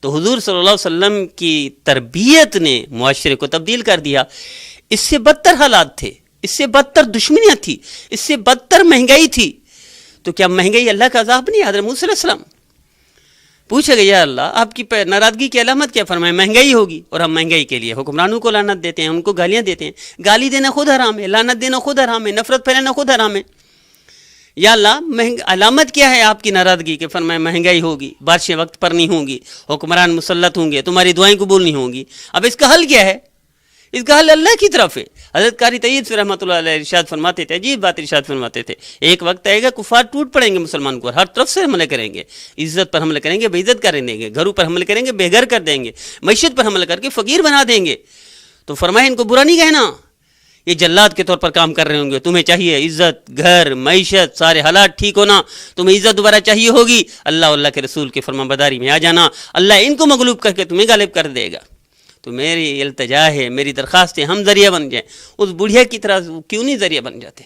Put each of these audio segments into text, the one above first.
تو حضور صلی اللہ علیہ وسلم کی تربیت نے معاشرے کو تبدیل کر دیا. اس سے بدتر حالات تھے، اس سے بدتر دشمنیاں تھی، اس سے بدتر مہنگائی تھی. تو کیا مہنگائی اللہ کا عذاب نہیں؟ حضرت موسیٰ علیہ السلام پوچھے گا یا اللہ آپ کی ناراضگی کی علامت کیا؟ فرمائے مہنگائی ہوگی. اور ہم مہنگائی کے لیے حکمرانوں کو لعنت دیتے ہیں، ان کو گالیاں دیتے ہیں. گالی دینا خود حرام ہے، لعنت دینا خود حرام ہے، نفرت پھیلانا خود حرام ہے. یا اللہ علامت کیا ہے آپ کی ناراضگی کے؟ فرمائے مہنگائی ہوگی، بارشیں وقت پر نہیں ہوں گی، حکمران مسلط ہوں گے، تمہاری دعائیں قبول نہیں ہوں گی. اب اس کا حل کیا ہے؟ اس کا حل اللہ کی طرف ہے. حضرت قاری طیب سے رحمۃ اللہ علیہ ارشاد فرماتے تھے، عجیب بات ارشاد فرماتے تھے، ایک وقت آئے گا کفار ٹوٹ پڑیں گے مسلمان کو، ہر طرف سے حملے کریں گے، عزت پر حملے کریں گے، بے عزت کر دیں گے، گھروں پر حملے کریں گے، بے گھر کر دیں گے، معیشت پر حملہ کر کے فقیر بنا دیں گے. تو فرمائے ان کو برا نہیں کہنا، یہ جلاد کے طور پر کام کر رہے ہوں گے. تمہیں چاہیے عزت، گھر، معیشت، سارے حالات ٹھیک ہونا، تمہیں عزت دوبارہ چاہیے ہوگی، اللہ اللہ کے رسول کے فرما برداری میں آ جانا، اللہ ان کو مغلوب کر کے تمہیں غالب کر دے گا. تو میری التجا ہے، میری درخواست ہے، ہم ذریعہ بن جائیں. اس بڑھیا کی طرح کیوں نہیں ذریعہ بن جاتے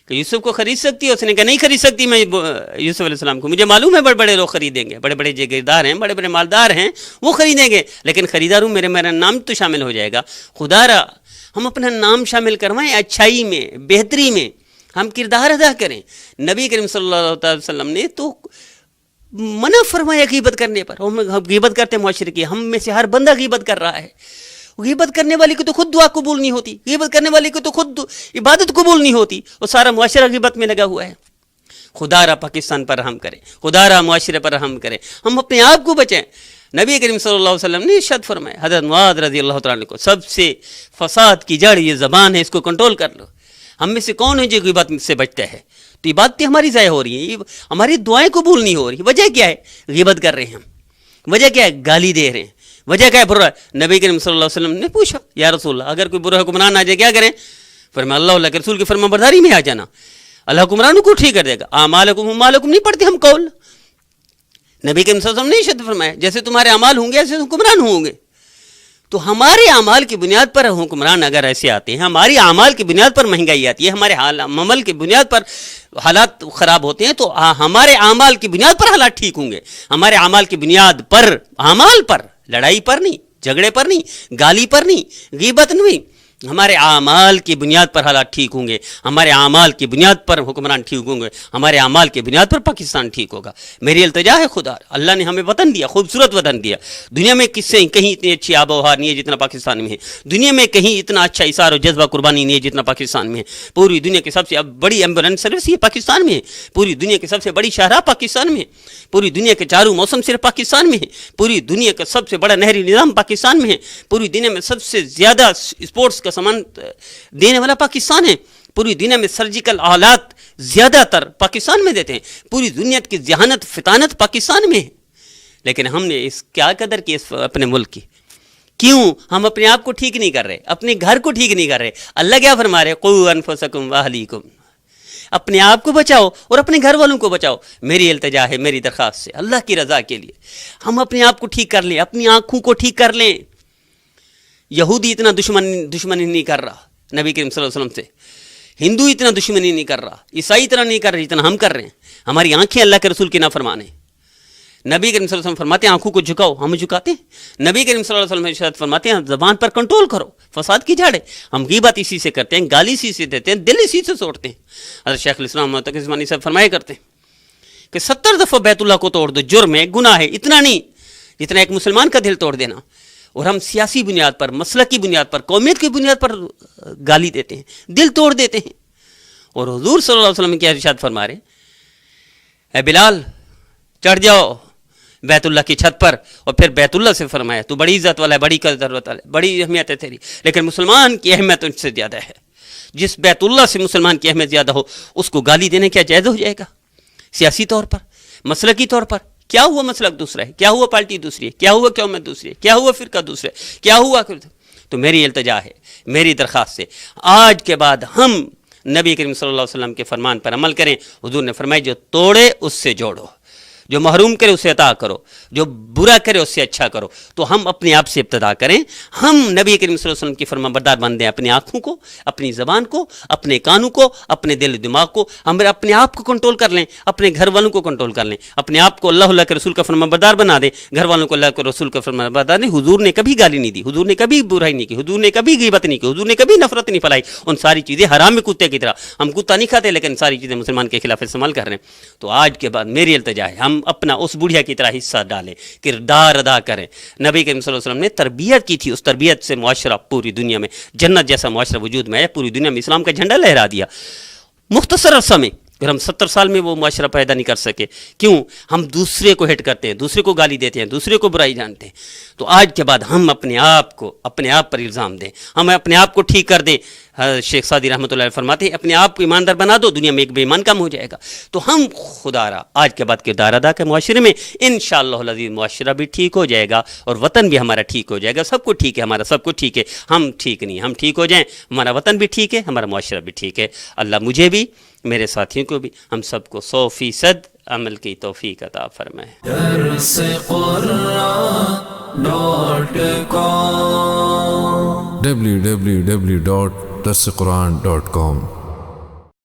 کہ یوسف کو خرید سکتی ہے؟ اس نے کہا نہیں خرید سکتی میں یوسف علیہ السلام کو، مجھے معلوم ہے بڑے بڑے لوگ خریدیں گے، بڑے بڑے جاگیردار ہیں، بڑے بڑے مالدار ہیں، وہ خریدیں گے، لیکن خریداروں میرا نام تو شامل ہو جائے گا. خدا را ہم اپنا نام شامل کروائیں، اچھائی میں، بہتری میں ہم کردار ادا کریں. نبی کریم صلی اللہ علیہ وسلم نے تو منع فرمایا غیبت کرنے پر. ہم غیبت کرتے ہیں معاشرے کی، ہم میں سے ہر بندہ غیبت کر رہا ہے. غیبت کرنے والی کو تو خود دعا قبول نہیں ہوتی، غیبت کرنے والی کو تو خود عبادت قبول نہیں ہوتی، اور سارا معاشرہ غیبت میں لگا ہوا ہے. خدا را پاکستان پر رحم کرے، خدا را معاشرے پر رحم کرے، ہم اپنے آپ کو بچائیں. نبی کریم صلی اللہ علیہ وسلم نے ارشاد فرمایا، حضرت معاذ رضی اللہ تعالیٰ عنہ کو، سب سے فساد کی جڑ یہ زبان ہے، اس کو کنٹرول کر لو. ہم میں سے کون ہے جو غیبت سے بچتا ہے؟ تو عبادتیں ہماری ضائع ہو رہی ہیں، ہماری دعائیں قبول نہیں ہو رہی. وجہ کیا ہے؟ غیبت کر رہے ہیں ہم. وجہ کیا ہے؟ گالی دے رہے ہیں. وجہ کیا ہے؟ برا. نبی کریم صلی اللہ علیہ وسلم نے پوچھا یا رسول اللہ اگر کوئی برا حکمران آ جائے کیا کریں؟ فرمایا اللہ کے رسول کی فرما برداری میں آ جانا، اللہ حکمرانوں کو ٹھیک کر دے گا. اعمالکم امالکم نہیں پڑھتے ہم قول. نبی کریم صلی اللہ علیہ وسلم نے ارشاد فرمایا جیسے تمہارے اعمال ہوں گے ایسے حکمران ہوں گے. تو ہمارے اعمال کی بنیاد پر حکمران اگر ایسے آتے ہیں، ہماری اعمال کی بنیاد پر مہنگائی آتی ہے، ہمارے عمل کی بنیاد پر حالات خراب ہوتے ہیں، تو ہمارے اعمال کی بنیاد پر حالات ٹھیک ہوں گے. ہمارے اعمال کی بنیاد پر، اعمال پر، لڑائی پر نہیں، جھگڑے پر نہیں، گالی پر نہیں، غیبت نہیں، ہمارے اعمال کی بنیاد پر حالات ٹھیک ہوں گے. ہمارے اعمال کی بنیاد پر حکمران ٹھیک ہوں گے. ہمارے اعمال کی بنیاد پر پاکستان ٹھیک ہوگا. میری التجا ہے خدا، اللہ نے ہمیں وطن دیا، خوبصورت وطن دیا. دنیا میں کہیں اتنی اچھی آب و ہوا نہیں ہے جتنا پاکستان میں ہے. دنیا میں کہیں اتنا اچھا اثار و جذبہ قربانی نہیں ہے جتنا پاکستان میں ہے. پوری دنیا کی سب سے بڑی ایمبولینس سروس یہ پاکستان میں ہے. پوری دنیا کی سب سے بڑی شاہراہ پاکستان میں ہے. پوری دنیا کے چاروں موسم صرف پاکستان میں ہے. پوری دنیا کا سب سے بڑا نہری نظام پاکستان میں ہے. پوری دنیا میں سب سے زیادہ اسپورٹس کا سامان دینے والا پاکستان ہے. پوری دنیا میں سرجیکل آلات زیادہ تر پاکستان میں دیتے ہیں. پوری دنیا کی ذہانت فطانت پاکستان میں ہے. لیکن ہم نے اس کیا قدر کی اپنے ملک کی؟ کیوں ہم اپنے آپ کو ٹھیک نہیں کر رہے، اپنے گھر کو ٹھیک نہیں کر رہے؟ اللہ کیا فرما رہے؟ قوا انفسکم واہلیکم، اپنے آپ کو بچاؤ اور اپنے گھر والوں کو بچاؤ. میری التجا ہے، میری درخواست ہے، اللہ کی رضا کے لیے ہم اپنے آپ کو ٹھیک کر لیں، اپنی آنکھوں کو ٹھیک کر لیں. یہودی اتنا دشمنی نہیں کر رہا نبی کریم صلی اللہ علیہ وسلم سے، ہندو اتنا دشمنی نہیں کر رہا، عیسائی اتنا نہیں کر رہے جتنا ہم کر رہے ہیں. ہماری آنکھیں اللہ کے رسول کی نافرمان ہیں. نبی کریم صلی اللہ علیہ وسلم فرماتے ہیں آنکھوں کو جھکاؤ، ہم جھکاتے ہیں. نبی کریم صلی اللہ علیہ وسلم ارشاد فرماتے ہیں زبان پر کنٹرول کرو، فساد کی جھاڑ ہے. ہم غیبت اسی سے کرتے ہیں، گالی اسی سے دیتے ہیں، دل اسی سے توڑتے ہیں. حضرت شیخ الاسلام تقی عثمانی صاحب فرمایا کرتے ہیں کہ 70 دفعہ بیت اللہ کو توڑ دو، جرم ہے، گناہ ہے، اتنا نہیں جتنا ایک مسلمان کا دل توڑ دینا. اور ہم سیاسی بنیاد پر، مسلک کی بنیاد پر، قومیت کی بنیاد پر گالی دیتے ہیں، دل توڑ دیتے ہیں. اور حضور صلی اللہ علیہ وسلم کیا ارشاد فرما رہے ہیں؟ اے بلال چڑھ جاؤ بیت اللہ کی چھت پر. اور پھر بیت اللہ سے فرمایا تو بڑی عزت والا ہے، بڑی قدر والا ہے، بڑی اہمیت ہے تیری، لیکن مسلمان کی اہمیت ان سے زیادہ ہے. جس بیت اللہ سے مسلمان کی اہمیت زیادہ ہو اس کو گالی دینے کیا جائز ہو جائے گا؟ سیاسی طور پر، مسلکی طور پر کیا ہوا مسلک دوسرا ہے، کیا ہوا پارٹی دوسری ہے، کیا ہوا قومیت دوسری ہے، کیا ہوا فرقہ دوسرا ہے، کیا ہوا. تو میری التجا ہے، میری درخواست سے آج کے بعد ہم نبی کریم صلی اللہ علیہ وسلم کے فرمان پر عمل کریں. حضور نے فرمایا جو توڑے اس سے جوڑو، جو محروم کرے اسے عطا کرو، جو برا کرے اس سے اچھا کرو۔ تو ہم اپنے آپ سے ابتدا کریں، ہم نبی کریم صلی اللہ علیہ وسلم کی فرمان بردار بن دیں، اپنی آنکھوں کو، اپنی زبان کو، اپنے کانوں کو، اپنے دل و دماغ کو، ہم اپنے آپ کو کنٹرول کر لیں، اپنے گھر والوں کو کنٹرول کر لیں، اپنے آپ کو اللہ کے رسول کا فرمان بردار بنا دیں، گھر والوں کو اللہ کے رسول کا فرمان بردار دیں۔ حضور نے کبھی گالی نہیں دی، حضور نے کبھی برائی نہیں کی، حضور نے کبھی غیبت نہیں کی، حضور نے کبھی نفرت نہیں پھیلائی، ان ساری چیزیں حرام میں کتے کی طرح، ہم کتا نہیں کھاتے لیکن ساری چیزیں مسلمان کے خلاف استعمال کر رہے ہیں۔ تو آج کے بعد میری التجا ہے ہم اپنا اس بڑھیا کی طرح حصہ ڈالیں، کردار ادا کریں۔ نبی کریم صلی اللہ علیہ وسلم نے تربیت کی تھی، اس تربیت سے معاشرہ پوری دنیا میں جنت جیسا معاشرہ وجود میں آیا، پوری دنیا میں اسلام کا جھنڈا لہرا دیا مختصر عرصہ میں۔ اگر ہم 70 سال میں وہ معاشرہ پیدا نہیں کر سکے، کیوں؟ ہم دوسرے کو ہٹ کرتے ہیں، دوسرے کو گالی دیتے ہیں، دوسرے کو برائی جانتے ہیں۔ تو آج کے بعد ہم اپنے آپ پر الزام دیں، ہم اپنے آپ کو ٹھیک کر دیں۔ شیخ سعدی رحمۃ اللہ علیہ فرماتے ہیں اپنے آپ کو ایماندار بنا دو، دنیا میں ایک بے ایمان کم ہو جائے گا۔ تو ہم خدا را آج کے بعد کردار ادا کے معاشرے میں انشاءاللہ العزیز معاشرہ بھی ٹھیک ہو جائے گا اور وطن بھی ہمارا ٹھیک ہو جائے گا۔ سب کو ٹھیک ہے، ہمارا سب کو ٹھیک ہے، ہم ٹھیک نہیں، ہم ٹھیک ہو جائیں، ہمارا وطن بھی ٹھیک ہے، ہمارا معاشرہ بھی ٹھیک ہے۔ اللہ مجھے بھی، میرے ساتھیوں کو بھی، ہم سب کو 100% عمل کی توفیق عطا فرمائے۔ www.darsequran.com